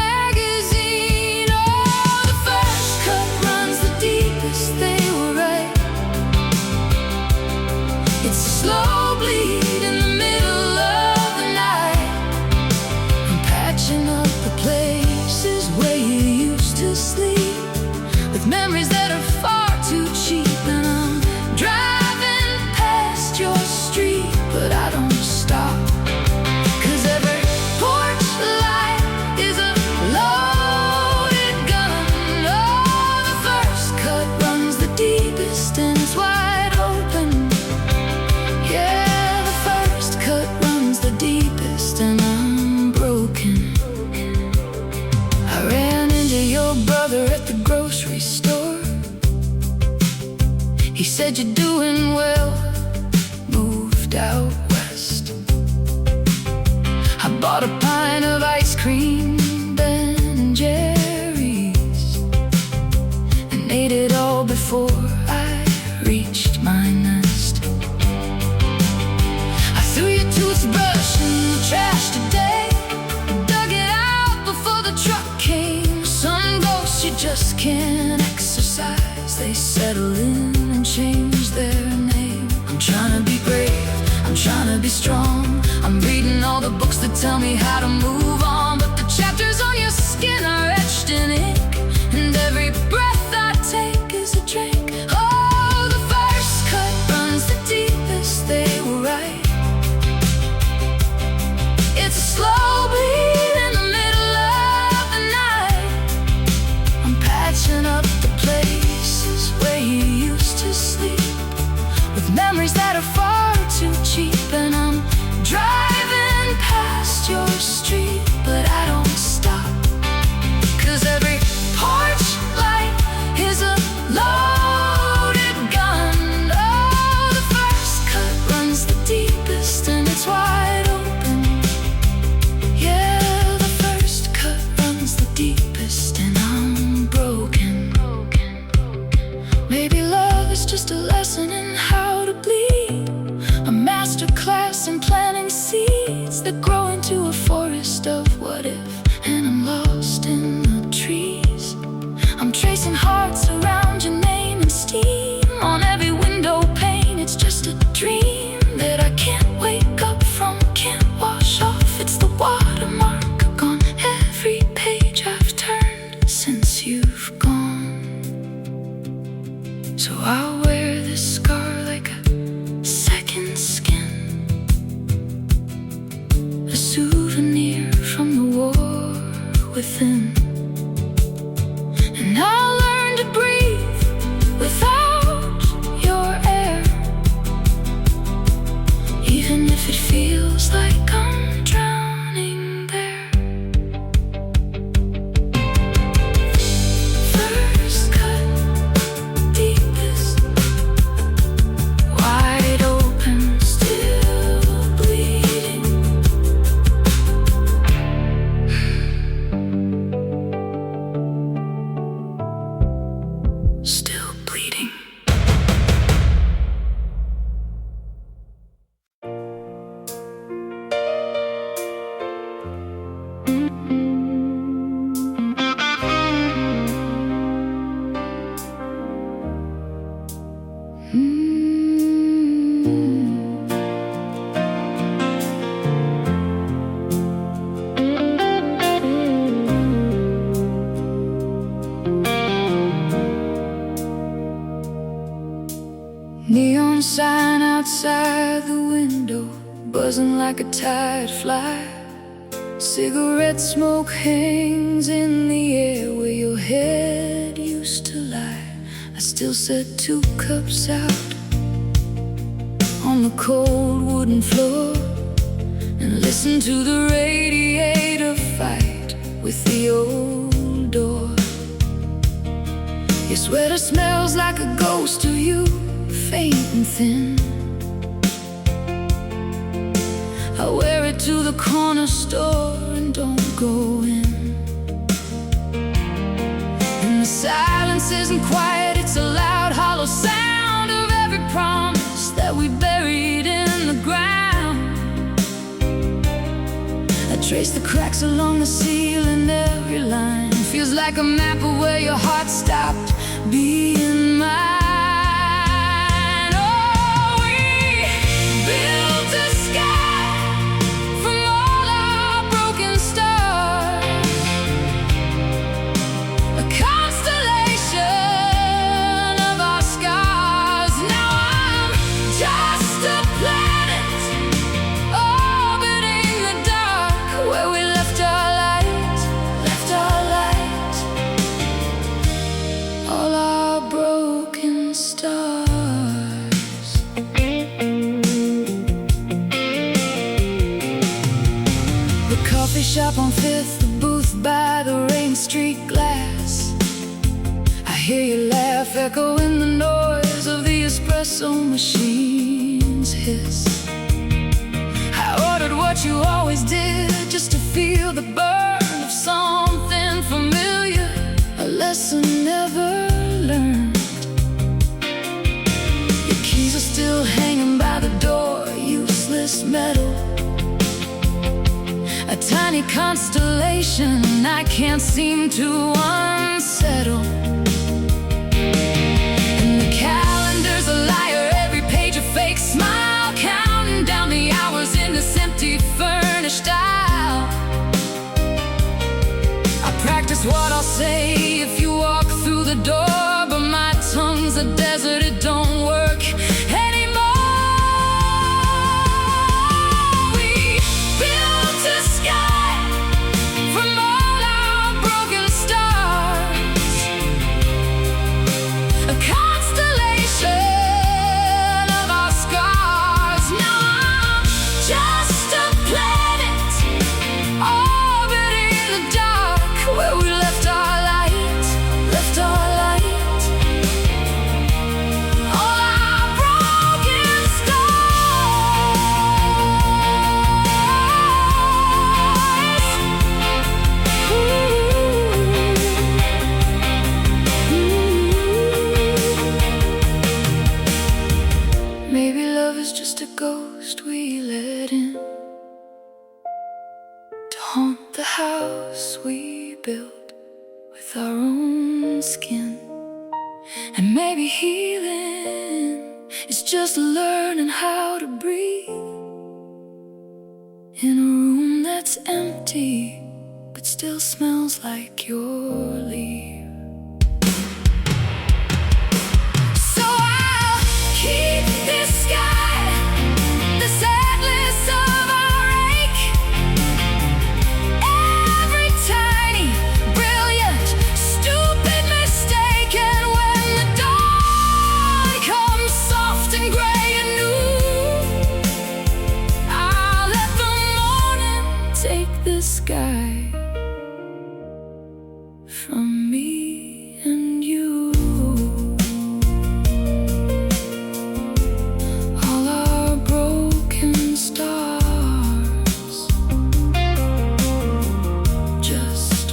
Speaker 1: magazine. Oh, the first cut runs the deepest, they were right. It's a slow bleed in the middle of the night. said you're doing well, moved out west. I bought a pint of ice cream, Ben & Jerry's, and ate it all before I reached my nest. I threw your toothbrush in the trash today, dug it out before the truck came. Some ghosts you just can't exercise, they settle in and change their name. I'm trying to be brave, I'm trying to be strong. I'm reading all the books that tell me how to move on, but the chapters on your skin are etched in ink, and every breath I take is a drink. Oh, the first cut runs the deepest, they were right. It's a slow bleed in the middle of the night. I'm patching up the places where you used to sleep, with memories that are far too cheap. And I'm driving past your street, but I don't stop, 'cause every porch light is a loaded gun. Oh, the first cut runs the deepest, and it's wide open. Yeah, the first cut runs the deepest, and I'm broken. Maybe love is just a lesson in how to bleed, a master class in planting seeds that grow into a forest of what if. And I'm lost in the trees, I'm tracing hearts around your name and steam on every window pane. It's just a dream that I can't wake up from, can't wash off. It's the watermark on every page I've turned since you've gone. So I'll wear this scar like a second skin, a souvenir from the war within. And I'll learn to breathe without your air, even if it feels like I'm drowning there. First cut, deepest, wide open, still bleeding. Still bleeding. Neon sign outside the window, buzzing like a tired fly. Cigarette smoke hangs in the air where your head used to lie. I still set 2 cups out on the cold wooden floor and listen to the radiator fight with the old door. Your sweater smells like a ghost of you, faint and thin. I wear it to the corner store and don't go in. And the silence isn't quiet, it's a loud, hollow sound of every promise that we buried in the ground. I trace the cracks along the ceiling, every line feels like a map of where your heart stopped being mine. Coffee shop on Fifth, the booth by the Rain Street glass. I hear you laugh, echo in the noise of the espresso machines hiss. I ordered what you always did, just to feel the burn of something familiar, a lesson never learned. Your keys are still hanging by the door, useless metal, a tiny constellation I can't seem to unsettle. And the calendar's a liar, every page a fake smile, counting down the hours in this empty furnished aisle. I practice what I'll say if you walk through the door, but my tongue's a desert, it don't work anymore. We built a sky from all our broken stars, a constellation of our scars. Now I'm just a planet orbiting the dark, where we left our light, left our light. All our broken stars. Maybe love is just a ghost we let in to haunt the house we built with our own skin. And maybe healing is just learning how to breathe in a room that's empty but still smells like your leave. So I'll keep this sky, this atlas of our ache, every tiny, brilliant, stupid mistake. And when the dawn comes soft and gray and new, I'll let the morning take this sky from me and you. All our broken stars, just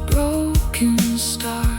Speaker 1: broken stars.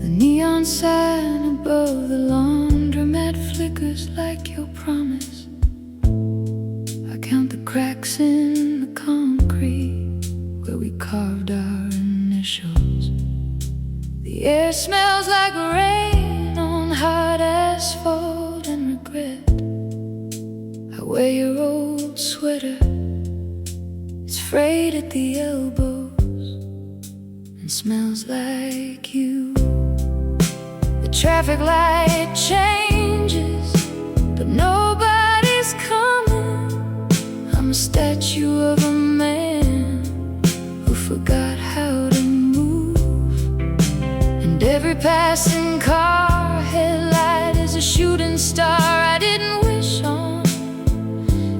Speaker 1: The neon sign above the laundromat flickers like your promise. I count the cracks in the concrete where we carved our initials. The air smells like rain on hot asphalt and regret. I wear your old sweater, it's frayed at the elbows and smells like you. The traffic light changes, but nobody's coming. I'm a statue of a man who forgot how to move. And every passing car headlight is a shooting star I didn't wish on.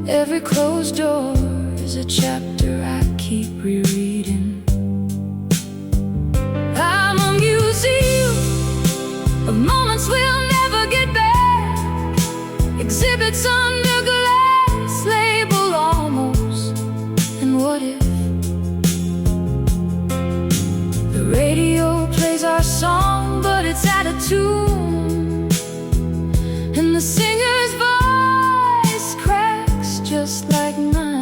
Speaker 1: Every closed door is a chapter I keep rereading. I'm a museum of moments we'll never get back, exhibits under glass, labeled almost. And what if the radio plays our song, but it's out of tune, and the singer's voice cracks just like mine?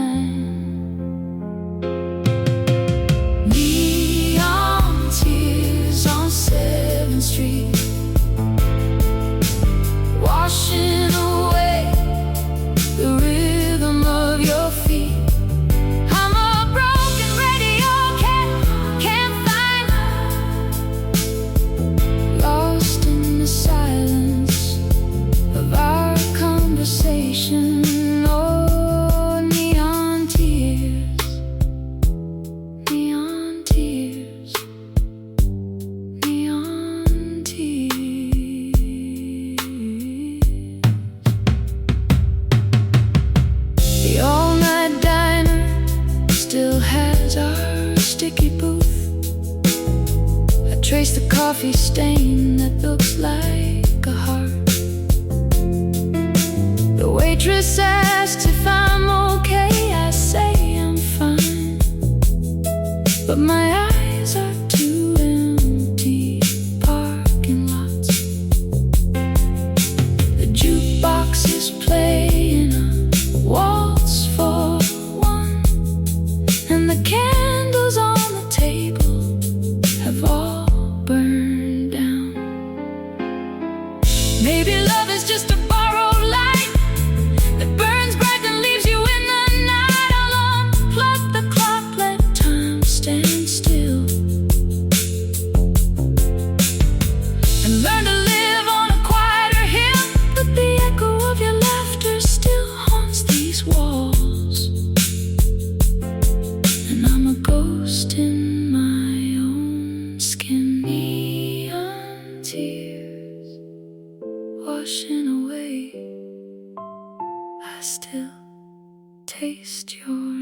Speaker 1: Neon tears on 7th Street, washing away the rhythm of your feet. I'm a broken radio, can't find relaxation. Oh, neon tears, neon tears, neon tears. The all-night diner still has our sticky booth. I trace the coffee stain that looks like a heart. The waitress asks if I'm okay. I say I'm fine, but my eyes are too empty. Parking lots. The jukebox is playing a waltz for one, and the candles on the table have all burned down. Maybe love is just a borrowed light that burns bright and leaves you in the night. I'll unplug the clock, let time stand still, and learn to live on a quieter hill. But the echo of your laughter still haunts these walls, and I'm a ghost in my own skin. Neon tears washing away, I still taste your